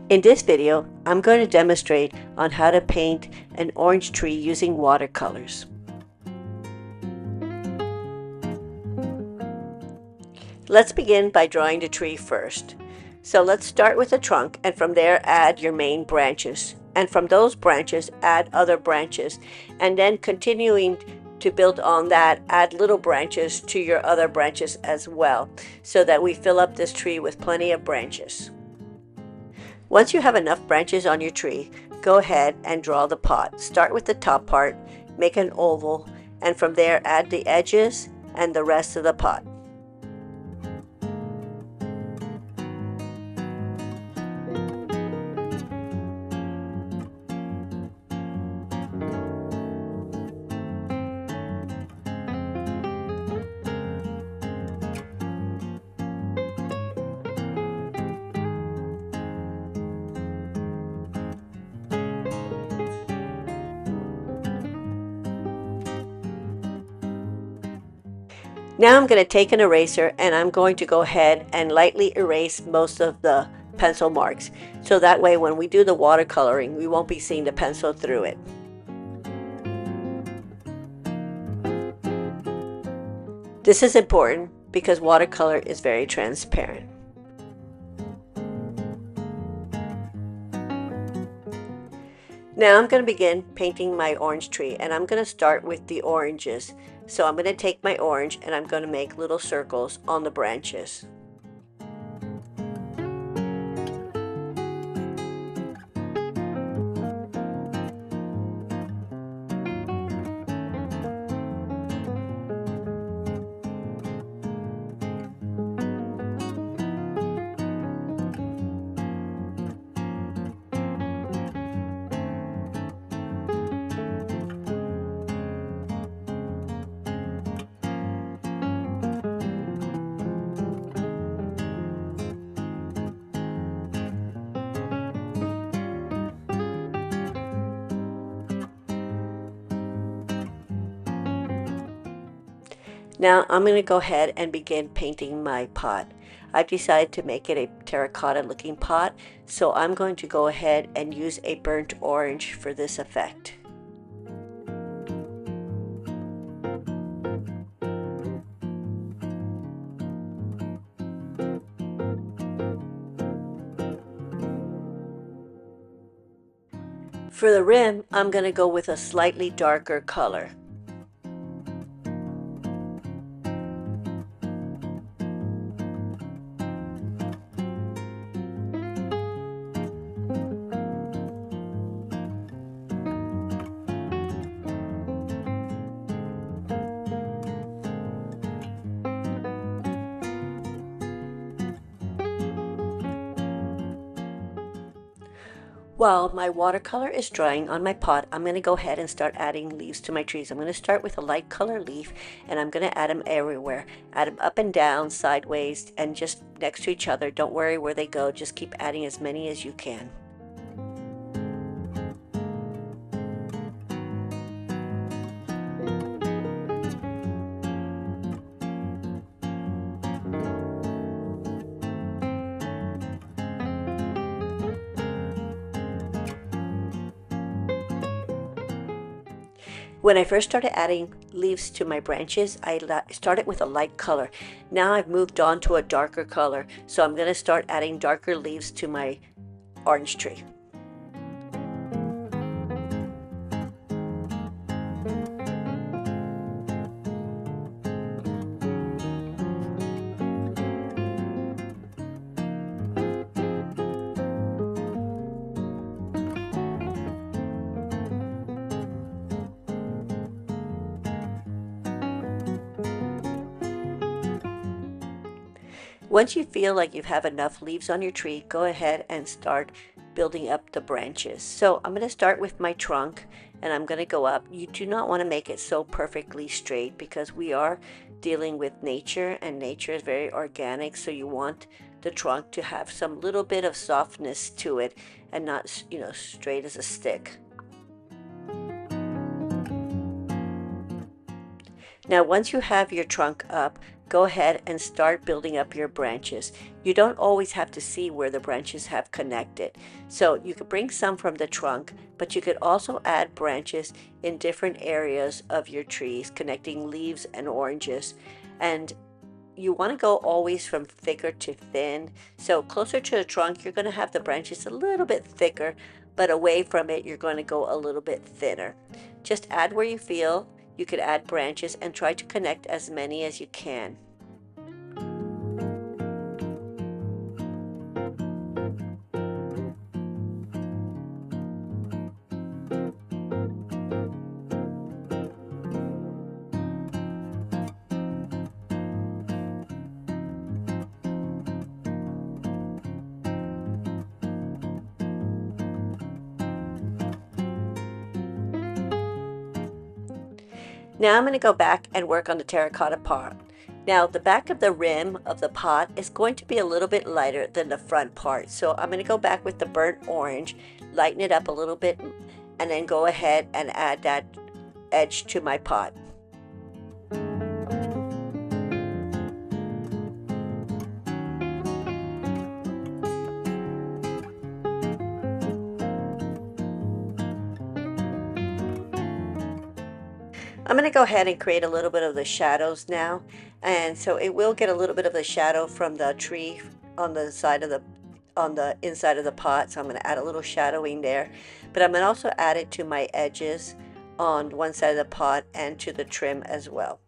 In this video, I'm going to demonstrate on how to paint an orange tree using watercolors. Let's begin by drawing the tree first. So let's start with the trunk, and from there add your main branches. And from those branches add other branches, and then continuing to build on that, add little branches to your other branches as well, so that we fill up this tree with plenty of branches. Once you have enough branches on your tree, go ahead and draw the pot. Start with the top part, make an oval, and from there add the edges and the rest of the pot. Now I'm going to take an eraser and I'm going to go ahead and lightly erase most of the pencil marks. So that way when we do the watercoloring, we won't be seeing the pencil through it. This is important because watercolor is very transparent. Now I'm going to begin painting my orange tree, and I'm going to start with the oranges. So I'm going to take my orange and I'm going to make little circles on the branches. Now I'm going to go ahead and begin painting my pot. I've decided to make it a terracotta looking pot, so I'm going to go ahead and use a burnt orange for this effect. For the rim, I'm going to go with a slightly darker color. While my watercolor is drying on my pot, I'm going to go ahead and start adding leaves to my trees. I'm going to start with a light color leaf, and I'm going to add them everywhere. Add them up and down, sideways, and just next to each other. Don't worry where they go, just keep adding as many as you can. When I first started adding leaves to my branches, I started with a light color. Now I've moved on to a darker color, so I'm going to start adding darker leaves to my orange tree. Once you feel like you have enough leaves on your tree, go ahead and start building up the branches. So I'm going to start with my trunk and I'm going to go up. You do not want to make it so perfectly straight because we are dealing with nature and nature is very organic, so you want the trunk to have some little bit of softness to it and not, straight as a stick. Now once you have your trunk up, go ahead and start building up your branches. You don't always have to see where the branches have connected. So you could bring some from the trunk, but you could also add branches in different areas of your trees, connecting leaves and oranges. And you want to go always from thicker to thin. So closer to the trunk, you're going to have the branches a little bit thicker, but away from it, you're going to go a little bit thinner. Just add where you feel. You could add branches and try to connect as many as you can. Now I'm going to go back and work on the terracotta pot. Now the back of the rim of the pot is going to be a little bit lighter than the front part. So I'm going to go back with the burnt orange, lighten it up a little bit, and then go ahead and add that edge to my pot. I'm going to go ahead and create a little bit of the shadows now, and so it will get a little bit of the shadow from the tree on the inside of the pot. So I'm going to add a little shadowing there, but I'm going to also add it to my edges on one side of the pot and to the trim as well.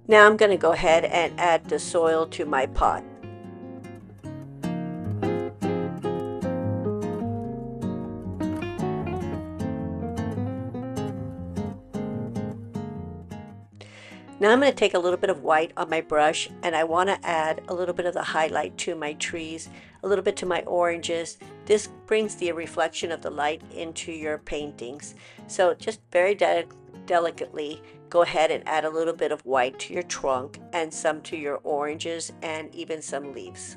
Now I'm going to go ahead and add the soil to my pot. Now I'm going to take a little bit of white on my brush, and I want to add a little bit of the highlight to my trees, a little bit to my oranges. This brings the reflection of the light into your paintings. So just very delicately go ahead and add a little bit of white to your trunk and some to your oranges and even some leaves.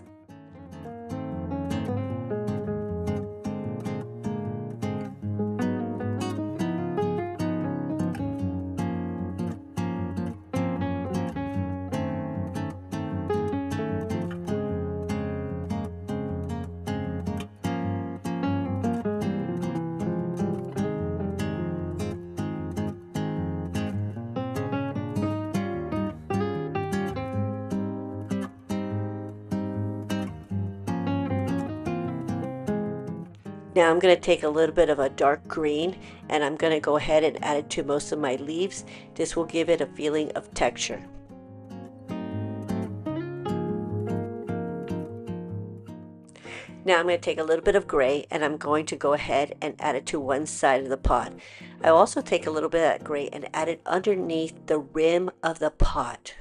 Now I'm going to take a little bit of a dark green and I'm going to go ahead and add it to most of my leaves. This will give it a feeling of texture. Now I'm going to take a little bit of gray and I'm going to go ahead and add it to one side of the pot. I also take a little bit of that gray and add it underneath the rim of the pot.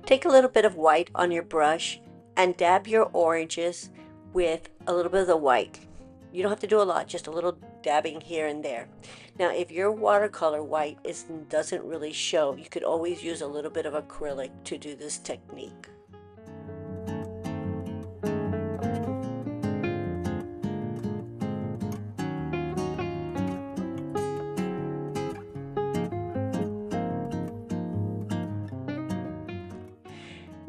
Take a little bit of white on your brush and dab your oranges with a little bit of the white. You don't have to do a lot, just a little dabbing here and there. Now if your watercolor white doesn't really show, you could always use a little bit of acrylic to do this technique.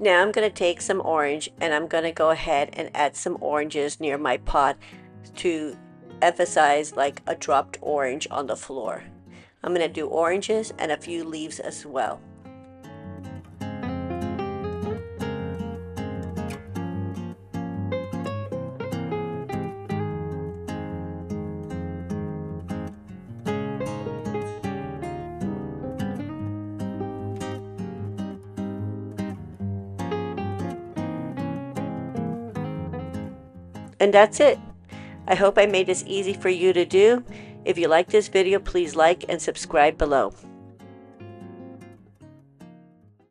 Now I'm going to take some orange and I'm going to go ahead and add some oranges near my pot to emphasize like a dropped orange on the floor. I'm going to do oranges and a few leaves as well. And that's it. I hope I made this easy for you to do. If you like this video, please like and subscribe below.